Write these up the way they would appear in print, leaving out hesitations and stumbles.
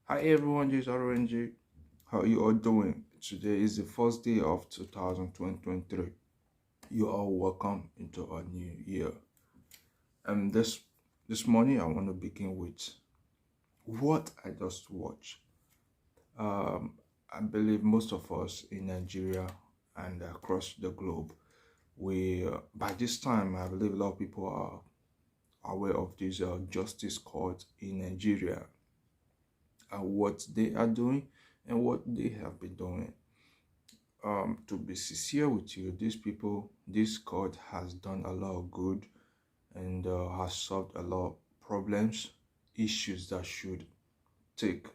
Hi everyone, this is RNG. How are you all doing? Today is the first day of 2023. You are welcome into a new year. This morning I want to begin with what I just watched. I believe most of us in Nigeria and across the globe, we by this time I believe a lot of people are aware of this justice court in Nigeria and what they are doing and what they have been doing. To be sincere with you, this court has done a lot of good and has solved a lot of problems, issues that should take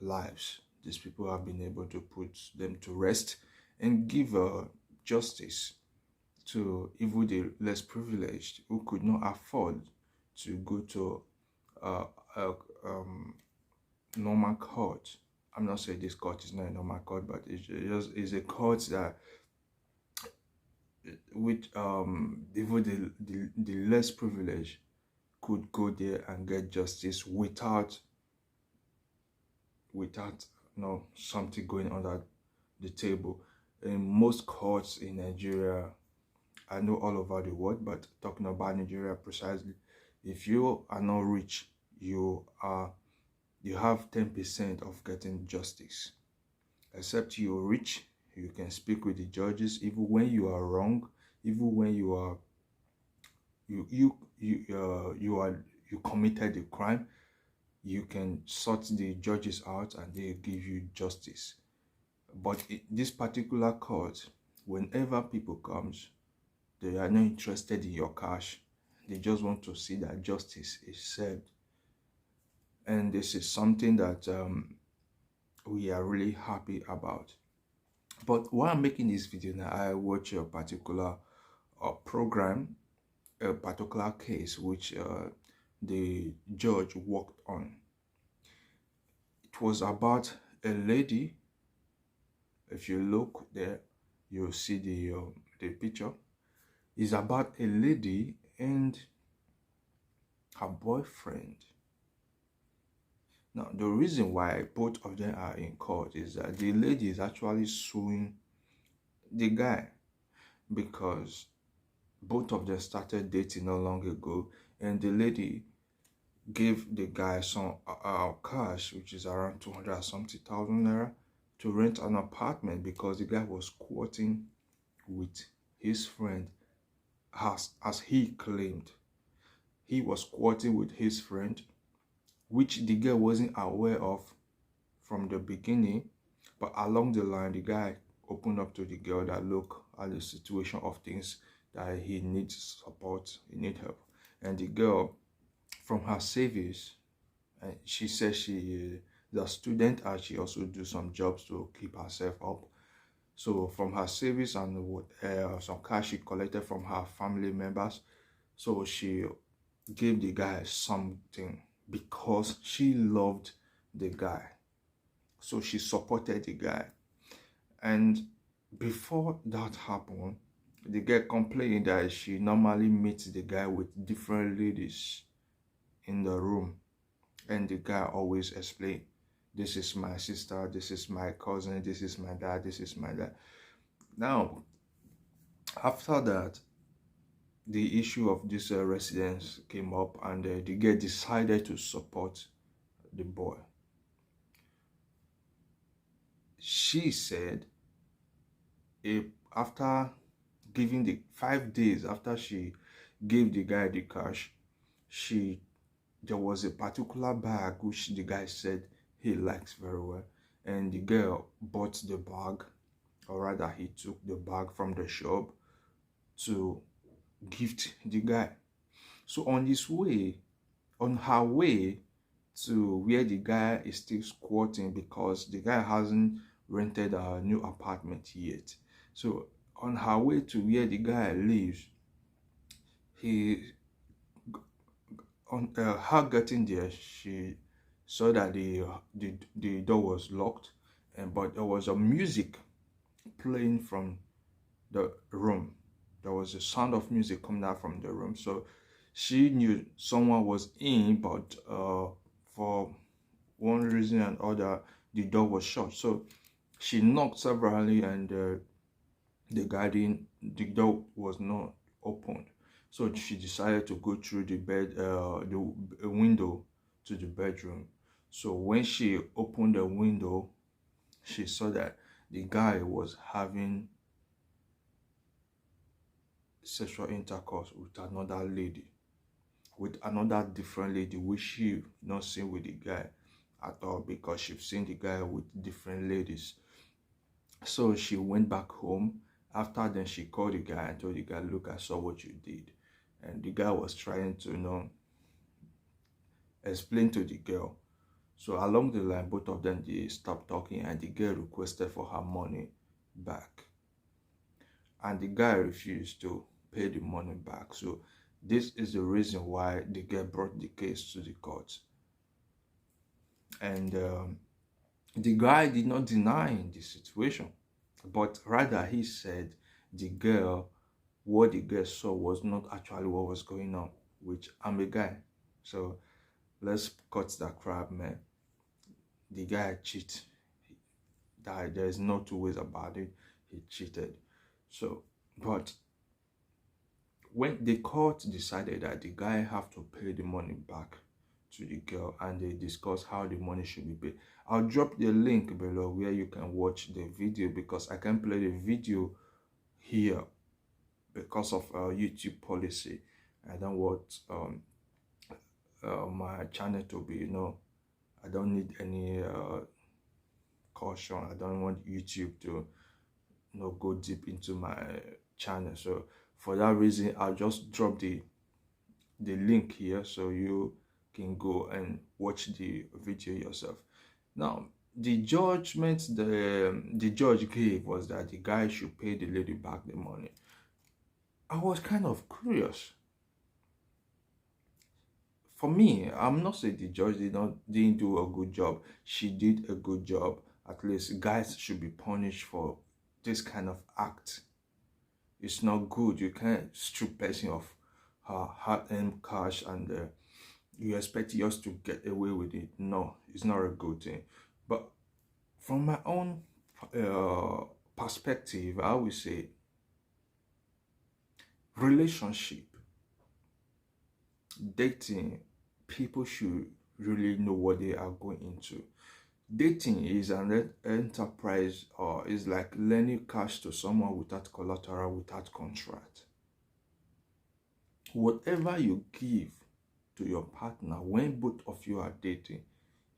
lives. These people have been able to put them to rest and give justice to even the less privileged who could not afford to go to uh, a normal court. I'm not saying this court is not a normal court, but it's a court that with even the less privileged could go there and get justice without something going under the table. In most courts in Nigeria, I know all over the world, but talking about Nigeria precisely, if you are not rich, you have 10% of getting justice. Except you're rich, you can speak with the judges even when you are wrong, even when you committed a crime. You can sort the judges out and they give you justice. But in this particular court, whenever people comes, they are not interested in your cash. They just want to see that justice is served. And this is something that we are really happy about. But while I'm making this video now, I watch a particular program, a particular case which the judge worked on. It was about a lady. If you look there, you'll see the picture. It's about a lady and her boyfriend. Now, the reason why both of them are in court is that the lady is actually suing the guy because both of them started dating not long ago, and the lady gave the guy some cash, which is around 200 something thousand naira, to rent an apartment because the guy was squatting with his friend, as he claimed. He was squatting with his friend, which the girl wasn't aware of from the beginning, but along the line, the guy opened up to the girl that look at the situation of things, that he needs support, he needs help. And the girl, from her savings, and she says she is a student and she also do some jobs to keep herself up. So from her savings and some cash she collected from her family members, so she gave the guy something because she loved the guy. So she supported the guy. And before that happened, the girl complained that she normally meets the guy with different ladies in the room. And the guy always explained, this is my sister, this is my cousin, this is my dad, this is my dad. Now, after that, the issue of this residence came up, and the girl decided to support the boy. She said, if after giving the 5 days after she gave the guy the cash, there was a particular bag which the guy said he likes very well, and the girl bought the bag, or rather he took the bag from the shop to gift the guy. So on her way to where the guy is still squatting, because the guy hasn't rented a new apartment yet. So on her way to where the guy lives, on her getting there, she saw that the door was locked, but there was a music playing from the room. There was a sound of music coming out from the room. So she knew someone was in, but for one reason and other, the door was shut. So she knocked severally, and the door was not opened. So she decided to go through the window to the bedroom. So when she opened the window, she saw that the guy was having sexual intercourse with another lady, with another different lady, which she not seen with the guy at all, because she's seen the guy with different ladies. So she went back home. After then, she called the guy and told the guy, look, I saw what you did. And the guy was trying to, explain to the girl. So along the line, both of them, they stopped talking, and the girl requested for her money back. And the guy refused to pay the money back. So this is the reason why the girl brought the case to the court. And the guy did not deny the situation, but rather he said what the girl saw was not actually what was going on, which I'm a guy. So let's cut that crap, man. The guy cheated. There's no two ways about it. He cheated. So, but when the court decided that the guy have to pay the money back to the girl, and they discuss how the money should be paid, I'll drop the link below where you can watch the video, because I can't play the video here because of YouTube policy. I don't want my channel to be, I don't need any caution. I don't want YouTube to go deep into my channel. So for that reason, I'll just drop the link here so you can go and watch the video yourself. Now, the judgment the judge gave was that the guy should pay the lady back the money. I was kind of curious. For me, I'm not saying the judge didn't do a good job. She did a good job. At least guys should be punished for this kind of act. It's not good. You can't strip person of her hard-earned cash, and you expect yours to get away with it. No, it's not a good thing. But from my own perspective, I would say relationship, dating, people should really know what they are going into. Dating is an enterprise, or is like lending cash to someone without collateral, without contract. Whatever you give to your partner when both of you are dating,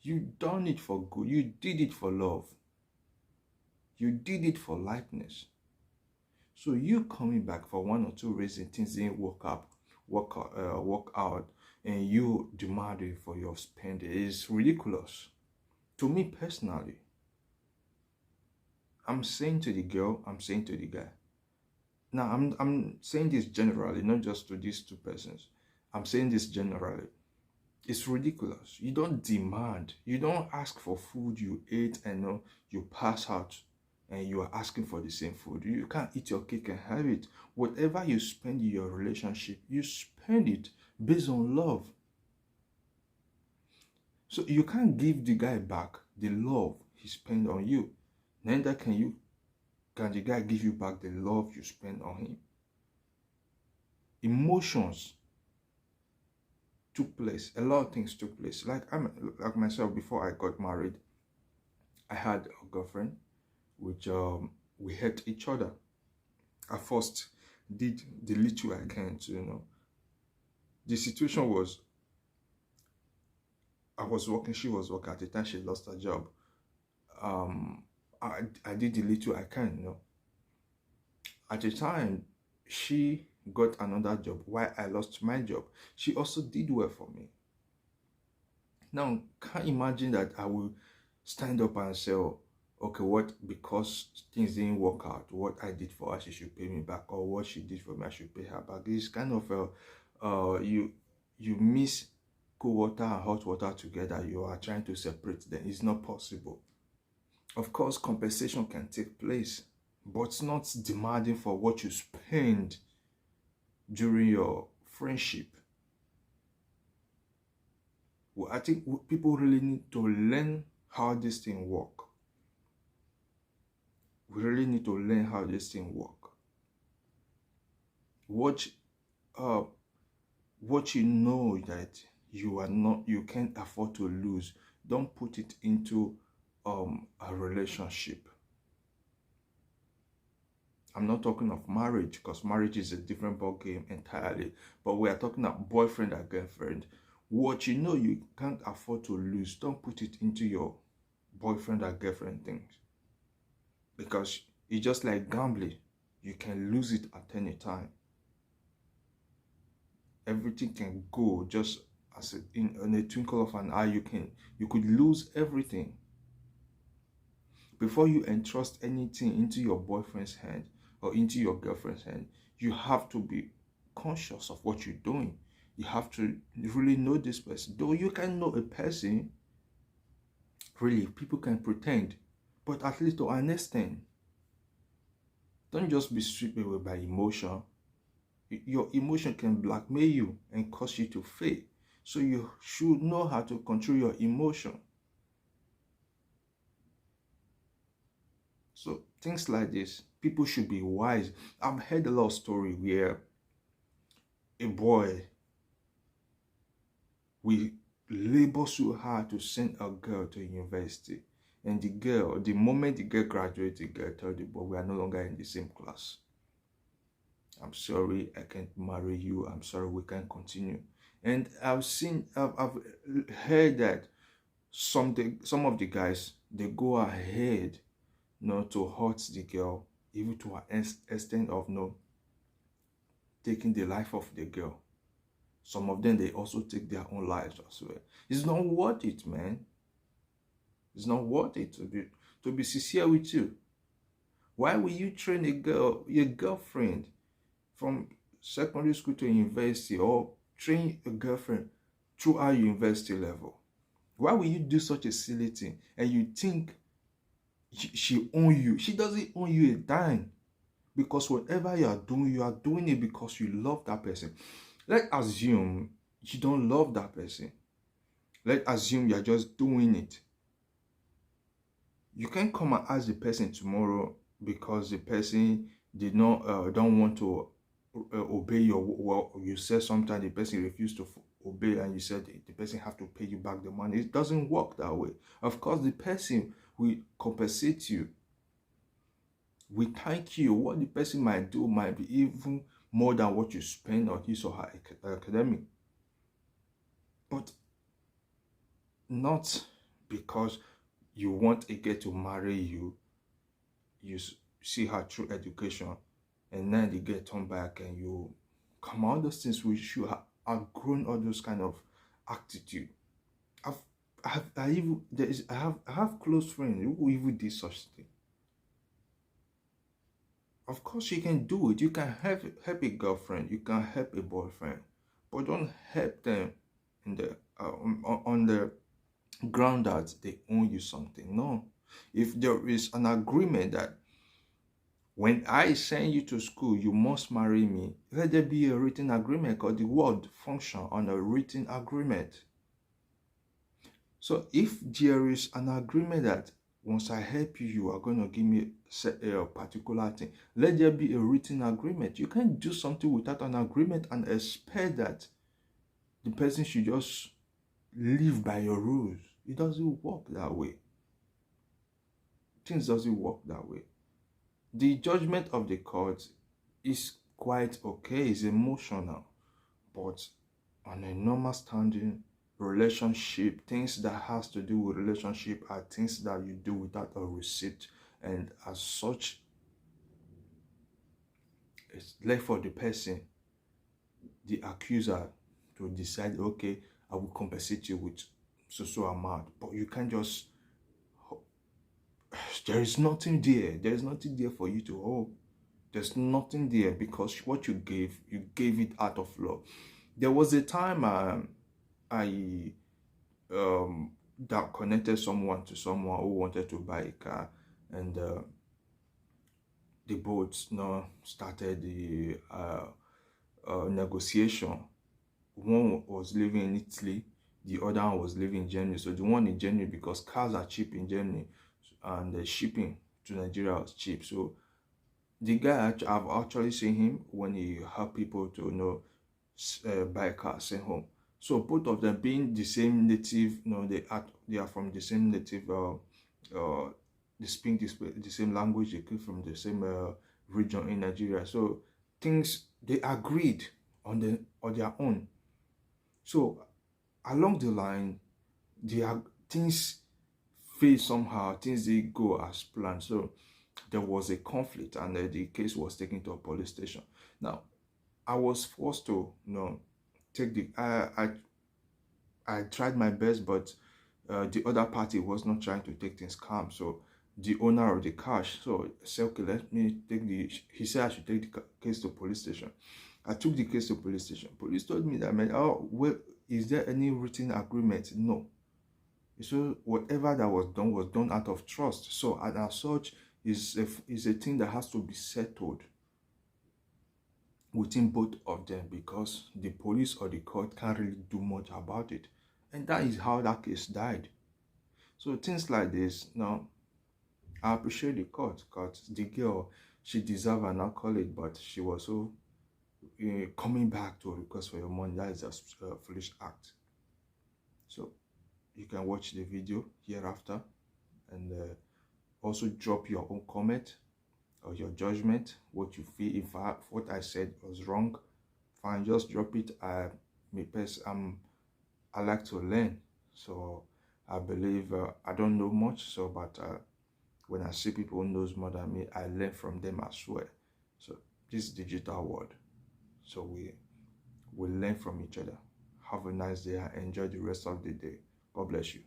you done it for good. You did it for love. You did it for likeness. So you coming back for one or two reasons, things didn't work out, and you demanding for your spending is ridiculous. To me personally, I'm saying to the girl, I'm saying to the guy. Now, I'm saying this generally, not just to these two persons. I'm saying this generally. It's ridiculous. You don't demand. You don't ask for food you ate and you pass out, and you are asking for the same food. You can't eat your cake and have it. Whatever you spend in your relationship, you spend it based on love. So you can't give the guy back the love he spent on you. Neither can the guy give you back the love you spend on him. Emotions took place. A lot of things took place. Like myself, before I got married, I had a girlfriend, which we hate each other. I first did the little I can to, the situation was, I was working, she was working. At the time she lost her job. I did the little I can, At the time, she got another job while I lost my job. She also did well for me. Now, can't imagine that I will stand up and say, okay, because things didn't work out, what I did for her, she should pay me back, or what she did for me, I should pay her back. It's kind of you mix cold water and hot water together. You are trying to separate them. It's not possible. Of course, compensation can take place, but not demanding for what you spend during your friendship. I think people really need to learn how this thing work. We really need to learn how this thing work. What uh what you know that you can't afford to lose, don't put it into a relationship. I'm not talking of marriage, because marriage is a different ball game entirely, but we are talking about boyfriend and girlfriend. What you know you can't afford to lose, don't put it into your boyfriend and girlfriend things, because it's just like gambling. You can lose it at any time. Everything can go just as in a twinkle of an eye. You could lose everything. Before you entrust anything into your boyfriend's hand or into your girlfriend's hand, you have to be conscious of what you're doing. You have to really know this person. Though you can know a person, really, people can pretend, but at least to an extent. Don't just be swept away by emotion. Your emotion can blackmail you and cause you to fail. So you should know how to control your emotion. So things like this, people should be wise. I've heard a lot of story where a boy will labor so hard to send a girl to university, and the moment the girl graduates, the girl tells the boy, we are no longer in the same class. I'm sorry, I can't marry you. I'm sorry, we can't continue. And I've heard that some of the guys, they go ahead, to hurt the girl, even to an extent of taking the life of the girl. Some of them, they also take their own lives as well. It's not worth it, man. It's not worth it to be sincere with you. Why will you train your girlfriend from secondary school to university, or train a girlfriend throughout university level? Why will you do such a silly thing and you think she own you? She doesn't own you a dime, because whatever you are doing it because you love that person. Let's assume you don't love that person. Let's assume you're just doing it. You can come and ask the person tomorrow, because the person did not don't want to obey you said sometimes the person refused to obey, and you said the person have to pay you back the money. It doesn't work that way. Of course, the person will compensate you. We thank you. What the person might do might be even more than what you spend on his or her academic. But not because you want a girl to marry you, you see her through education, and then the girl turn back and you come out. Those things which you have outgrown, all those kind of attitude. I have close friends who even did such thing. Of course, you can do it. You can help a girlfriend. You can help a boyfriend, but don't help them in the on the ground that they owe you something. No, if there is an agreement that when I send you to school, you must marry me, let there be a written agreement, because the world function on a written agreement. So if there is an agreement that once I help you, you are going to give me a particular thing, let there be a written agreement. You can't do something without an agreement and expect that the person should just live by your rules. It doesn't work that way. Things doesn't work that way. The judgment of the court is quite okay, it's emotional, but on a normal standing relationship, things that has to do with relationship are things that you do without a receipt, and as such, it's left for the person, the accuser, to decide, okay, I will compensate you with so amount. But you can't just, there is nothing there for you to hold. There's nothing there, because what you gave it out of love. There was a time I that connected someone to someone who wanted to buy a car, and the both started the negotiation. One was living in Italy, the other one was living in Germany. So the one in Germany, because cars are cheap in Germany and the shipping to Nigeria was cheap. So the guy, I've actually seen him when he help people to buy a car, send home. So both of them being the same native, they are from the same native, they speak the same language, they came from the same region in Nigeria. So things they agreed on their own. So along the line, things fail somehow, things didn't go as planned. So there was a conflict, and the case was taken to a police station. Now, I was forced to, take the. I tried my best, but the other party was not trying to take things calm. So the owner of the car, so said, okay, let me take the. He said I should take the case to police station. I took the case to police station. Police told me that, man, oh well, is there any written agreement? No. So whatever that was done out of trust. So and as such, is a thing that has to be settled within both of them, because the police or the court can't really do much about it. And that is how that case died. So things like this, now, I appreciate the court, because the girl, she deserved an accolade, but she was so coming back to request for your money. That is a foolish act. So you can watch the video hereafter, and also drop your own comment or your judgment, what you feel. If what I said was wrong, fine, just drop it. I like to learn, so I believe I don't know much, so but when I see people who knows more than me, I learn from them as well. So this digital world, so we learn from each other. Have a nice day and enjoy the rest of the day. God bless you.